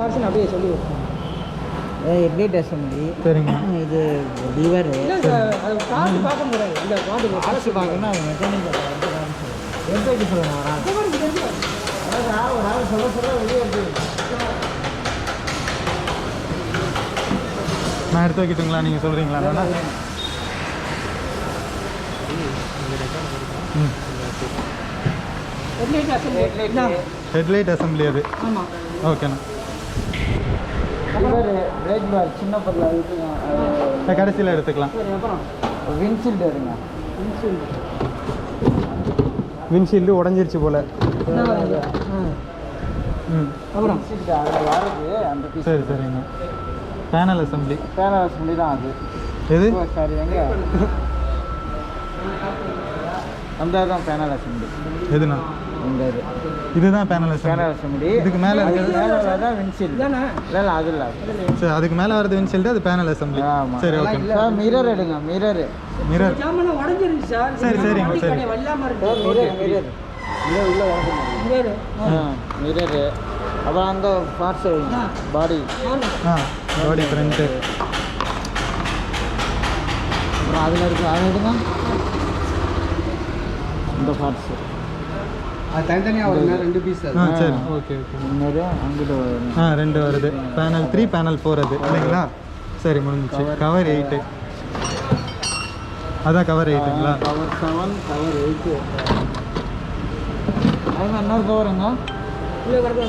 Parcel அப்படியே சொல்லி headlight assembly. சரிங்க. இது லிவர். அது காசு பார்க்க முடியாது. இந்த காசு காசு பார்க்கணும். அது மெக்கானிக் எடுத்து வைக்க சொல்லுங்க. ஒரு ஆள் சொல்ல வெளியே எடுத்து நான் எடுத்து வைக்கட்டுங்களா? நீங்கள் சொல்கிறீங்களா? ம். ஹெட்லைட் அசம்பிளி அது. ஆமாம். ஓகேண்ணா. லிவர், பிரேக் பார், சின்ன பொருள் அதுக்கு கடைசியில் எடுத்துக்கலாம். அப்புறம் விண்ட்ஷீல்டு வருங்க. விண்ட்ஷீல்டு உடஞ்சிருச்சு போல். ம். அப்புறம் விண்ட்ஷீல்டு அதில் வரது அந்த பீஸ். சரி சரிங்க. Panel assembly. பேனல் அசம்பிளி தான் அது. எது? சாரி, எங்கே அந்த தான் பேனல் அசம்பிளி. எதுண்ணா? இந்த இதுதான் பேனல் அசம்பிளி. Panel assembly. இதுக்கு மேலே மேலே தான் விண்ட்ஷீல்டு. இல்லை அது இல்லை. சரி, அதுக்கு மேலே வரது விண்ட்ஷீல்டு, அது பேனல் அசம்பிளி. ஆமாம். சரி, ஓகே. சார் மிரர் எடுங்க. Mirror mirror. ஜாமான் உடஞ்சிருச்சு சார். சரி சரிங்க. சரி. வல்லாமல் மிரர் மிரர் இருக்கு. மிரரு. அப்புறம் அந்த பார்ட்ஸ் பாடி. ஆ, பாடி ஃப்ரண்ட்டு. அப்புறம் அதில் இருக்கு. அதை எடுங்க. இந்த பார்ட்ஸு அது தனித்தனியாக வருங்க. 2 பீஸ். ஆ சரி, ஓகே ஓகே. இன்னொரு அங்கிட்டு ஆ 2 வருது. பேனல் 3, பேனல் 4 அது இல்லைங்களா? சரி, முடிஞ்சிச்சு. கவர் 8. அதான் கவர் 8ங்களா? Cover 7, cover 8. அது இன்னொரு கவருங்க. இல்லை கிடக்கு.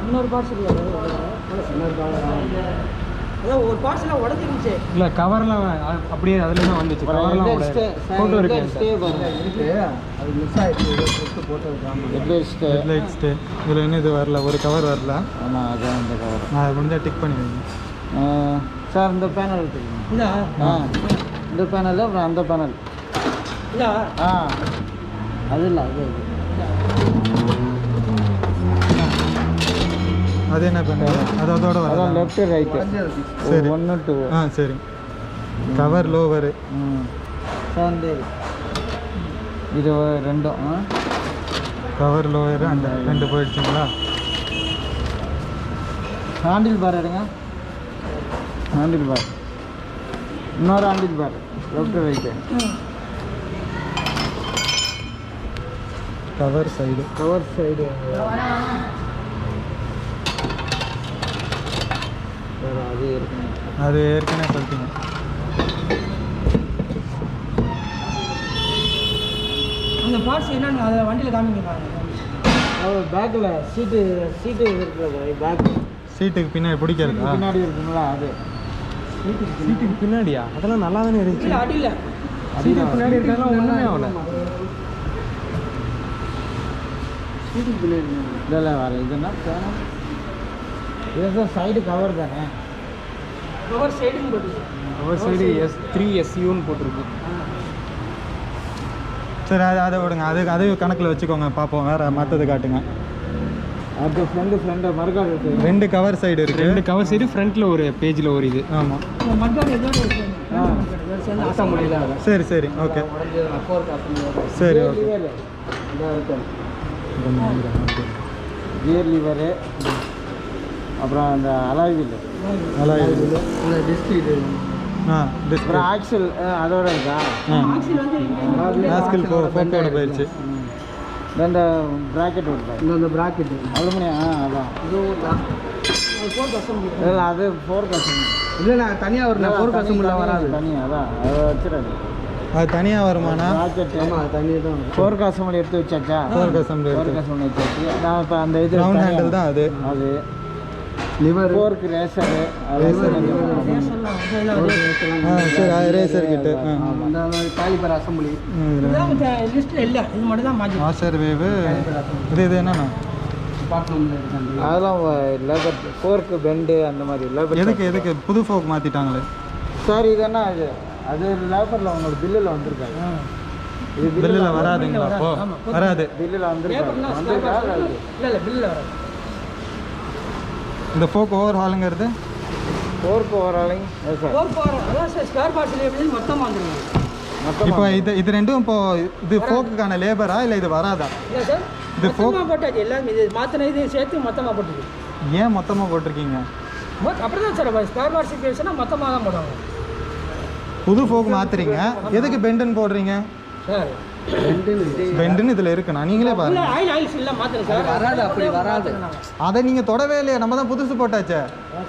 இன்னொரு பார்சல் அதான் ஒரு பார்சலாக உடஞ்சிருந்துச்சு. இல்லை, கவர்லாம் அப்படியே அதில் தான் வந்துச்சு. கவர்லாம் ஃபோட்டோ இருக்கு. அது மிஸ் ஆகிடுச்சு. போட்டு ஹெட்லைட் ஸ்டே. இதில் என்ன இது வரல, ஒரு கவர் வரல. ஆமாம், அதான் இந்த கவர். நான் அதை முடிஞ்சால் டிக் பண்ணி வைங்க. சார் இந்த பேனல் எடுத்துக்கோங்க. இல்லை இந்த பேனல். அப்புறம் அந்த பேனல். இல்லை அது இல்லை, அது அது என்ன பண்ணுறது? அதோட வர அதான் லெஃப்ட் ரைட்டு. சரி. 1 2. ஆ சரி. கவர் லோவரு. சார் இந்த இது 2. கவர் லோவரு அந்த 2 போயிடுச்சுங்களா? ஹேண்டில் பார் எடுங்க. Handle bar. இன்னொரு handle bar. Left right. Cover side. Cover side. அது இருக்குங்க. அது ஏற்கனவே சொல்லிட்டீங்க. அந்த பார்ட்ஸ் என்னன்னு அதை வண்டியில் காமிங்க. பேக்கில் சீட்டு இருக்கிறது. பேக் சீட்டுக்கு பின்னாடி பிடிக்கிறதா? பின்னாடி இருக்குங்களா? அது சீட்டுக்கு பின்னாடியா? அதெல்லாம் நல்லா தானே இருந்துச்சு. இல்லை அடியில் சீட்டுக்கு பின்னாடி இருக்கலாம். ஒன்றுமே ஆகல. சீட்டுக்கு பின்னாடி இதெல்லாம் வர. இதுன்னா பேனல். இதுதான் சைடு கவர் தானே. கவர் சைடுன்னு போட்டுருக்கு. கவர் சைடு S3SUன்னு போட்டிருக்கு. சரி, அதை விடுங்க. அது கணக்கில் வச்சுக்கோங்க. பார்ப்போம். வேறு மற்றது காட்டுங்க. அது ஃப்ரண்ட் மறுக்காடு இருக்குது. 2 கவர் சைடு இருக்குது. 2 கவர் சைடு ஃப்ரண்ட்டில் ஒரு பேஜில் ஒரு இது. ஆமாம். மட்காடு எதோட அர்த்தம் முடியல. சரி சரி, ஓகே. சரி, ஓகே. Gear liver. அப்புறம் அந்த அலாய் வீல். டிஸ்க் இது. டிஸ்க். அப்புறம் ஆக்சில் அதோட இருக்கா? ஆக்சில் ஃபோட்டோட போயிடுச்சு. இந்த ப்ராக்கெட் வருது. இந்த ப்ராக்கெட் அலுமினியம். அதான் இல்லை, அது 4 கஸ்டம். இல்லை நான் தனியாக ஒரு 4 கஸ்டமரில் வராது. தனியாக அதான் அதை வச்சுருது. அது தனியாக வருமானா? ப்ராக்கெட். ஆமாம், தனியாக தான். 4 கஸ்டமர் எடுத்து வச்சாச்சா? 4 கஸ்டமர் வச்சாச்சு. நான் இப்போ அந்த இது ரவுண்ட் ஹேண்டில் தான் அது. Liver, fork, racer. சரி, ரேசர் கிட்ட. காலிபர் அசம்பிளி லிஸ்ட்டில் இல்லை. இது மட்டும் தான் மாற்றி. வாஷர் வேவு. இது என்னண்ணா? அதெல்லாம் லேபர். ஃபோர்க்கு பெண்டு அந்த மாதிரி லேபர். எதுக்கு புது ஃபோக் மாற்றிட்டாங்களே சார்? இது என்ன அது லேபரில் உங்களோட பில்லில் வந்திருக்காங்க. இது பில்லில் வராதுங்களா? வராது. பில்லில் வந்திருக்காங்க. இல்லை பில்லில் வராது. இந்த ஃபோக் ஓவர் ஹாலுங்கிறது? Fork over hauling. அதான் சார் ஸ்பேர் பார்ட்ஸில் எப்படி மொத்தமாக வந்துருங்க. இப்போ இது ரெண்டும் இப்போ இது ஃபோக்குக்கான லேபரா இல்லை இது வராதா? இல்லை சார், இது மொத்தமாக போட்டாச்சு எல்லாம். இது மாற்றின இது சேர்த்து மொத்தமாக போட்டுருக்கு. ஏன் மொத்தமாக போட்டிருக்கீங்க? அப்படி தான் சார் ஸ்பேர் பார்ட்ஸ் சிச்சுவேஷனா மொத்தமாக தான் போடுவாங்க. புது ஃபோக் மாற்றுறீங்க, எதுக்கு பெண்டுன்னு போடுறீங்க? சார் பெண்டுன்னு இதில் இருக்குண்ணா, நீங்களே பாருங்க. ஆயில்ஸ் இல்லை மாற்றுறேன் சார். வராது, அப்படி வராது. அதை நீங்கள் தொடவே இல்லையா? நம்ம தான் புதுசு போட்டாச்சே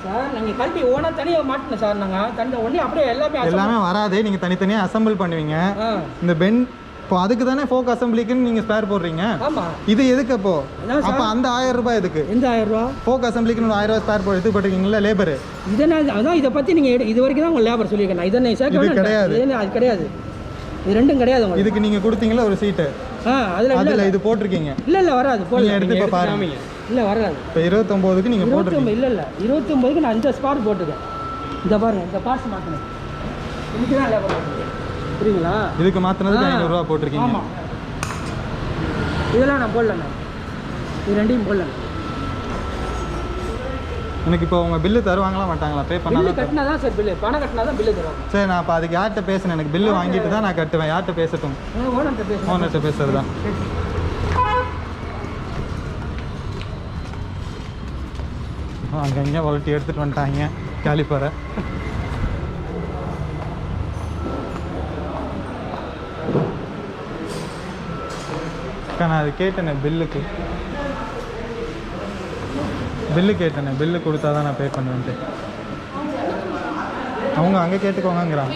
சார். நீங்கள் கழட்டி ஓனா தனியாக மாட்டினேன் சார். நாங்கள் தண்டை ஒன்றே அப்படியே எல்லாமே வராதே, நீங்கள் தனித்தனியாக அசம்பிள் பண்ணுவீங்க. இந்த பெண்ட் இப்போ அதுக்கு தானே ஃபோக் அசம்பிளிக்குன்னு நீங்கள் ஸ்பேர் போடுறீங்க. ஆமாம். இது எதுக்கு அப்போ? அப்போ அந்த 1000 ரூபாய் எதுக்கு? எந்த 1000 ரூபா? ஃபோக் அசம்பிளிக்குன்னு 1000 ரூபாய் ஸ்பேர் போட்டு போட்டிருக்கீங்களா லேபரு? இதனால் அதான் இதை பற்றி நீங்கள் இது வரைக்கும் தான் உங்கள் லேபர் சொல்லியிருக்கேன். இதை நீங்கள் சேர்க்க கிடையாது. அது கிடையாது, இது ரெண்டும் கிடையாது உங்களுக்கு. இதுக்கு நீங்கள் கொடுத்தீங்களா ஒரு சீட்டு? அதில் இது போட்டிருக்கீங்க. இல்லை வராது. நீங்கள் எடுத்து இப்போ பாருங்க. இல்லை வராது. இப்போ 29க்கு நீங்கள் போட்டிருக்கீங்க. இல்லை 29க்கு நான் இந்த ஸ்பாட் போட்டுருக்கேன். இதை பாருங்க, இந்த பார்ட்ஸ் மாற்றினேன். இதுக்கு தான் லேபர் போட்டுருக்கேன், புரியுங்களா? இதுக்கு மாற்றினதுக்கு 500 ரூபா போட்டிருக்கீங்க. ஆமாம், இதெல்லாம் நான் போடலண்ணா, இது ரெண்டையும் போடலண்ணா. எனக்கு இப்போ உங்கள் பில்லு தருவாங்களா மாட்டாங்களா? பே பண்ணாலும் கட்டினா தான் சார் பில்லு, பணம் கட்டினா தான் பில்லு தருவாங்க. சரி, நான் அப்போ அதுக்கு யார்கிட்ட பேசுனேன்? எனக்கு பில்லு வாங்கிட்டு தான் நான் கட்டுவேன். யார்கிட்ட பேசட்டும்? ஓனர்கிட்ட பேசுறது தான். அங்கங்கே வளர்த்தி எடுத்துகிட்டு வந்துட்டாங்க கேலிப்பரை. நான் அது கேட்டேனே, பில்லு கேட்டேனே, பில்லு கொடுத்தா தான் நான் பே பண்ணுவேன்ட்டு. அவங்க அங்கே கேட்டுக்கோங்கிறாங்க.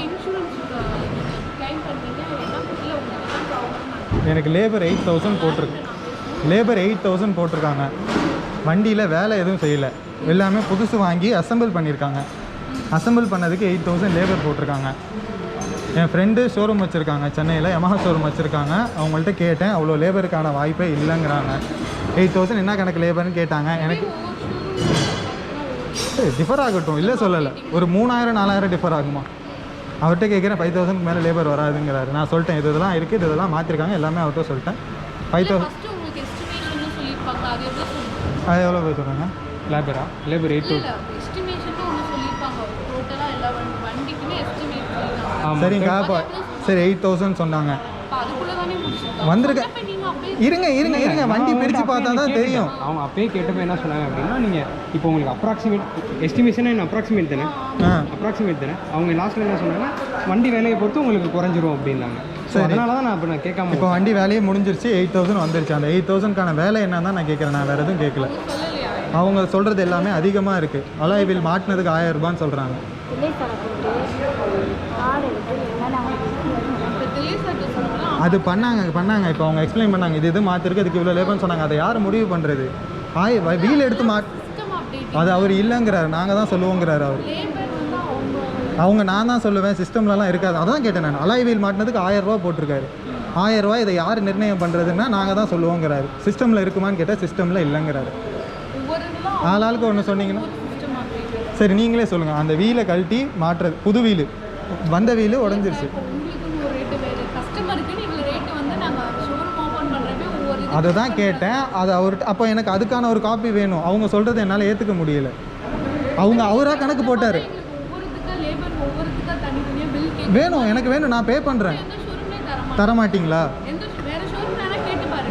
எனக்கு லேபர் 8000 போட்டிருக்கு. லேபர் 8000 போட்டிருக்காங்க. வண்டியில் வேலை எதுவும் செய்யலை, எல்லாமே புதுசு வாங்கி அசம்பிள் பண்ணியிருக்காங்க. அசம்பிள் பண்ணதுக்கு 8000 லேபர் போட்டிருக்காங்க. என் ஃப்ரெண்டு ஷோரூம் வச்சுருக்காங்க சென்னையில், யமஹா ஷோரூம் வச்சுருக்காங்க. அவங்கள்ட்ட கேட்டேன், அவ்வளோ லேபருக்கான வாய்ப்பே இல்லைங்கிறாங்க. 8000 என்ன கணக்கு லேபர்னு கேட்டாங்க. எனக்கு டிஃபர் ஆகட்டும், இல்லை சொல்லலை, ஒரு 3000-4000 டிஃபர் ஆகுமா? அவர்கிட்ட கேட்குறேன், 5000க்கு மேலே லேபர் வராதுங்கிறாரு. நான் சொல்லிட்டேன், இதெல்லாம் இருக்குது, இதெல்லாம் மாற்றிருக்காங்க, எல்லாமே அவர்கிட்ட சொல்லிட்டேன். 5000 அது எவ்வளோ போய் சொல்கிறாங்க? லேபர் 8000. சரிங்க, சரி 8000 சொன்னாங்க. வந்திருக்க இருங்க வண்டி பிரித்து பார்த்தா தான் தெரியும். அவங்க அப்பயே கேட்டப்போ என்ன சொன்னாங்க அப்படின்னா, நீங்கள் இப்போ உங்களுக்கு அப்ராக்சிமேட் எஸ்டிமேஷனாக என்ன அப்ராக்சிமேட் தானே அவங்க லாஸ்ட்டில் என்ன சொன்னாங்கன்னா, வண்டி வேலையை பொறுத்து உங்களுக்கு குறைஞ்சிரும் அப்படின்னாங்க. ஸோ அதனால தான் நான் இப்போ கேட்காம, இப்போ வண்டி வேலையே முடிஞ்சிருச்சு, 8000 வந்துருச்சு. அந்த 8000க்கான வேலை என்ன தான் நான் கேட்குறேன். நான் வேறு எதுவும் கேட்கல. அவங்க சொல்கிறது எல்லாமே அதிகமாக இருக்குது. அலாய் வீல் மாட்டினதுக்கு 1000 ரூபான்னு சொல்கிறாங்க. அது பண்ணாங்க இப்போ அவங்க எக்ஸ்பிளைன் பண்ணாங்க, இது மாற்றிருக்கு, அதுக்கு இவ்வளோ லேபர்னு சொன்னாங்க. அதை யார் முடிவு பண்ணுறது? வீல் எடுத்து அது அவர் இல்லைங்கிறாரு, நாங்கள் தான் சொல்லுவோங்கிறாரு அவர். நான் தான் சொல்லுவேன், சிஸ்டம்லலாம் இருக்காது. அதான் கேட்டேன் நான். அலாய் வீல் மாட்டினதுக்கு 1000 ரூபா போட்டிருக்காரு. 1000 ரூபா இதை யார் நிர்ணயம் பண்ணுறதுன்னா நாங்கள் தான் சொல்லுவோங்கிறாரு. சிஸ்டமில் இருக்குமான்னு கேட்டால் சிஸ்டமில் இல்லைங்கிறாரு. ஆளாளுக்கு ஒன்று சொன்னீங்கன்னா சரி, நீங்களே சொல்லுங்கள். அந்த வீலை கழட்டி மாட்டுறது, புது வீலு, வந்த வீலு உடஞ்சிருச்சு. அதை தான் கேட்டேன். அது அவர்கிட்ட அப்போ எனக்கு அதுக்கான ஒரு காப்பி வேணும். அவங்க சொல்கிறத என்னால் ஏற்றுக்க முடியல. அவராக கணக்கு போட்டார். வேணும், எனக்கு வேணும், நான் பே பண்ணுறேன். தரமாட்டிங்களா?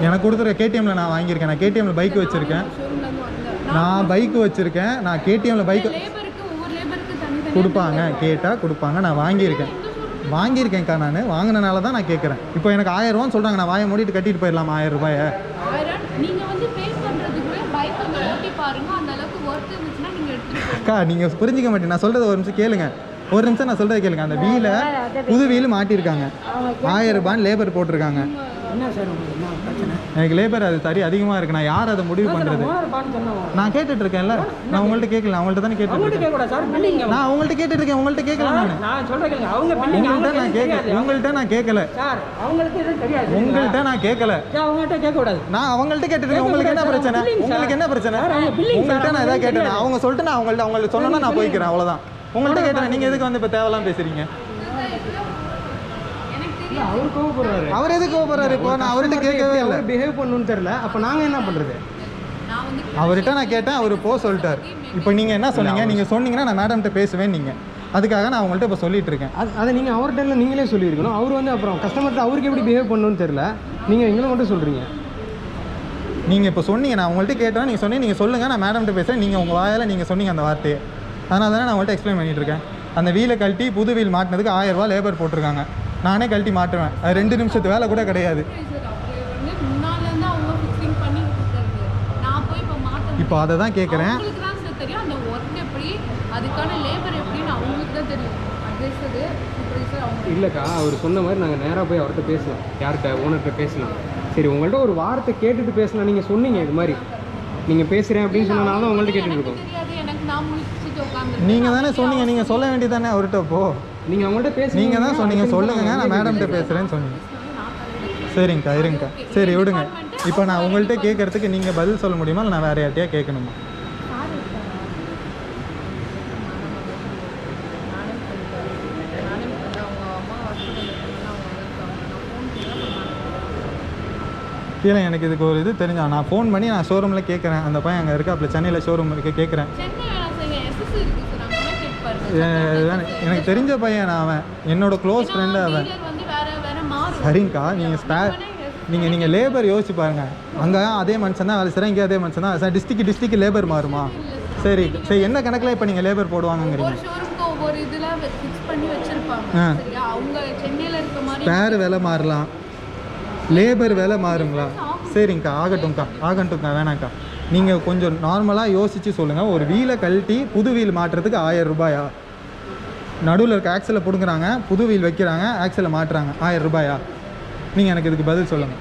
எனக்கு கொடுத்துருக்க கேடிஎம்மில் நான் வாங்கியிருக்கேன். நான் கேடிஎம்மில் பைக் வச்சுருக்கேன். நான் கேடிஎம்மில் பைக் கொடுப்பாங்க, கேட்டால் கொடுப்பாங்க. நான் வாங்கியிருக்கேன்க்கா. நான் வாங்கினால தான் நான் கேட்குறேன். இப்போ எனக்கு 1000 ரூபான்னு சொல்கிறாங்க. நான் வாயை மூடிட்டு கட்டிட்டு போயிடலாமா 1000 ரூபாயை? அக்கா, நீங்கள் புரிஞ்சிக்க மாட்டேங்க. நான் சொல்கிறத ஒரு நிமிஷம் கேளுங்க. நான் சொல்கிறத கேளுங்க. அந்த வீலை புது வீல் மாட்டியிருக்காங்க, 1000 ரூபான்னு லேபர் போட்டிருக்காங்க. எனக்கு லேபர் அது சரி அதிகமாக இருக்குது. நான் யார் அதை முடிவு பண்ணுறது? நான் கேட்டுட்டு இருக்கேன்ல. நான் உங்கள்கிட்ட கேட்கல, அவங்கள்ட்ட தானே கேட்டுருக்கேன். நான் அவங்கள்ட்ட கேட்டுருக்கேன், உங்கள்கிட்ட கேட்கல. உங்கள்கிட்ட நான் கேட்கல. நான் அவங்கள்ட்ட கேட்டுருக்கேன். உங்களுக்கு என்ன பிரச்சனை? உங்கள்கிட்ட நான் எதாவது கேட்டேன். அவங்க சொல்லிட்டு நான் அவங்கள்ட்ட சொன்னா நான் போய்க்கிறேன், அவ்வளோதான். உங்கள்கிட்ட கேட்டேன். நீங்கள் எதுக்கு வந்து இப்போ தேவையெல்லாம் பேசுறீங்க? அவர் எதுக்கு கோபப்படுறாரு? இப்போ நான் அவர்கிட்ட கேட்கவே இல்லை. பிஹேவ் பண்ணணும்னு தெரியல. அப்போ நாங்கள் என்ன பண்ணுறது? அவர்கிட்ட நான் கேட்டேன், அவர் சொல்லிட்டார். இப்போ நீங்கள் என்ன சொன்னீங்க? நீங்கள் சொன்னீங்கன்னா நான் மேடம்கிட்ட பேசுவேன். நீங்கள் அதுக்காக நான் அவங்கள்ட்ட இப்போ சொல்லிட்டு இருக்கேன். அதை நீங்கள் அவர்கிட்ட நீங்களே சொல்லியிருக்கணும். அவர் வந்து அப்புறம் கஸ்டமர்கிட்ட அவருக்கு எப்படி பிஹேவ் பண்ணணும்னு தெரியல, நீங்கள் எங்களை மட்டும் சொல்கிறீங்க. நீங்கள் இப்போ சொன்னீங்க, நான் உங்கள்கிட்ட கேட்டேன், நீங்கள் சொன்னீங்க, நீங்கள் சொல்லுங்கள், நான் மேடம்கிட்ட பேசுகிறேன். நீங்கள் உங்கள் வாயால் நீங்கள் சொன்னீங்க அந்த வார்த்தையை, அதனால தானே நான் உங்கள்கிட்ட எக்ஸ்பிளைன் பண்ணிகிட்டு இருக்கேன். அந்த வீலை கழட்டி புது வீல் மாட்டினதுக்கு 1000 ரூபா லேபர் போட்டிருக்காங்க. நானே கழட்டி மாட்டுவேன், அது 2 நிமிஷத்து வேலை கூட கிடையாது. இப்போ அதை தான் கேட்குறேன். இல்லைக்கா, அவர் சொன்ன மாதிரி நாங்கள் நேராக போய் அவர்கிட்ட பேசலாம், யார்கிட்ட, ஓனர்கிட்ட பேசலாம். சரி, உங்கள்கிட்ட ஒரு வார்த்தை கேட்டுட்டு பேசலாம். நீங்கள் சொன்னீங்க இது மாதிரி நீங்கள் பேசுகிறேன் அப்படின்னு சொன்னனால தான் உங்கள்கிட்ட கேட்டுட்டு இருக்கோம். நீங்கள் தானே சொன்னீங்க, நீங்கள் சொல்ல வேண்டியது தானே அவர்கிட்ட. இப்போது நீங்கள் அவங்கள்ட்ட பேச, நீங்கள் தான் சொன்னீங்க சொல்லுங்க, நான் மேடம்கிட்ட பேசுகிறேன்னு சொன்னீங்க. சரிங்கக்கா, இருங்கக்கா, சரி விடுங்க. இப்போ நான் உங்கள்கிட்ட கேட்குறதுக்கு நீங்கள் பதில் சொல்ல முடியுமா, இல்லை நான் வேறு யார்ட்டையா கேட்கணுமா? கீழே எனக்கு இதுக்கு ஒரு இது தெரிஞ்சா நான் ஃபோன் பண்ணி நான் ஷோரூமில் கேட்குறேன். அந்த பையன் அங்கே இருக்கா, அப்போ சென்னையில் ஷோரூம் இருக்குது, கேட்குறேன். எனக்கு தெரிஞ்ச பையன் நான், அவன் என்னோட க்ளோஸ் ஃப்ரெண்டு அவன். சரிங்கக்கா, நீங்கள் லேபர் யோசிச்சு பாருங்கள். அங்கே அதே மனுஷன் தான் வேலை செய்கிறேன், இங்கே அதே மனுஷன் தான். சார் டிஸ்ட்ரிக்ட் லேபர் மாறுமா? சரி சரி, என்ன கணக்கில் இப்போ நீங்கள் லேபர் போடுவாங்கங்கிறீங்க? ஸ்பேர் விலை மாறலாம், லேபர் விலை மாறுங்களா? சரிங்கக்கா, ஆகட்டும்க்கா, வேணாங்க்கா. நீங்கள் கொஞ்சம் நார்மலாக யோசித்து சொல்லுங்கள். ஒரு வீலை கழட்டி புது வீல் மாட்டுறதுக்கு 1000 ரூபாயா? நடுவில் இருக்க ஆக்சலை பிடுங்குறாங்க, புது வீல் வைக்கிறாங்க, ஆக்சலை மாட்டுறாங்க, 1000 ரூபாயா? நீங்கள் எனக்கு இதுக்கு பதில் சொல்லுங்கள்.